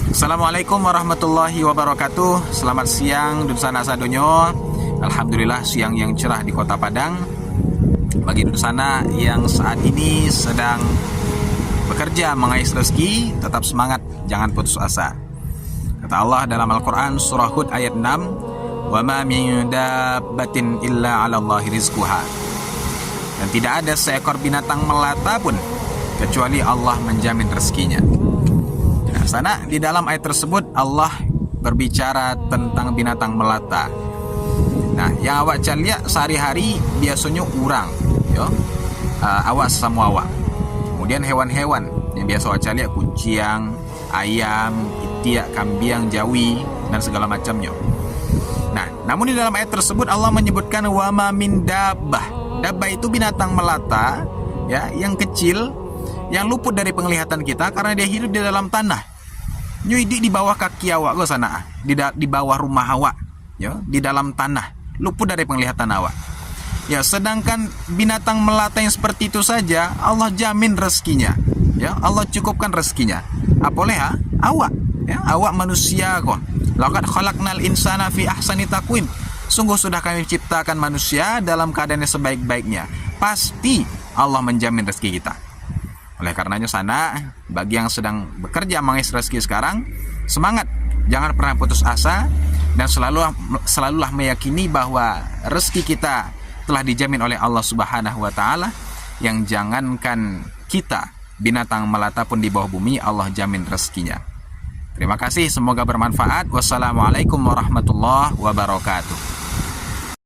Assalamualaikum warahmatullahi wabarakatuh. Selamat siang Dunsana sadonyo. Alhamdulillah siang yang cerah di kota Padang. Bagi Dunsana yang saat ini sedang bekerja mengais rezeki, tetap semangat, jangan putus asa. Kata Allah dalam Al-Quran surah Hud ayat 6, "Wa ma min dabbatin illa 'ala Allahi rizquha." Dan tidak ada seekor binatang melata pun kecuali Allah menjamin rezekinya. Nah, sana di dalam ayat tersebut Allah berbicara tentang binatang melata. Nah, yang awak lihat sehari-hari biasanya urang, yo, awak sesama awak. Kemudian hewan-hewan yang biasa awak lihat kucing, ayam, itik, kambing, jawi dan segala macamnya. Nah, namun di dalam ayat tersebut Allah menyebutkan wa ma min dabbah. Dabbah itu binatang melata, ya, yang kecil, yang luput dari penglihatan kita karena dia hidup di dalam tanah. Nyuidi di bawah kaki awak go sana, di bawah rumah awak, ya, di dalam tanah, luput dari penglihatan awak. Ya, sedangkan binatang melata yang seperti itu saja Allah jamin rezekinya, ya, Allah cukupkan rezekinya. Apalagi awak, ya, awak manusia kok. Laqad khalaqnal insana fi ahsani taqwim. Sungguh sudah kami ciptakan manusia dalam keadaan yang sebaik-baiknya. Pasti Allah menjamin rezeki kita. Oleh karenanya sana, bagi yang sedang bekerja mengais rezeki sekarang, semangat, jangan pernah putus asa, dan selalulah meyakini bahwa rezeki kita telah dijamin oleh Allah Subhanahu wa Ta'ala. Yang jangankan kita, binatang melata pun di bawah bumi Allah jamin rezekinya. Terima kasih, semoga bermanfaat. Wassalamualaikum warahmatullahi wabarakatuh.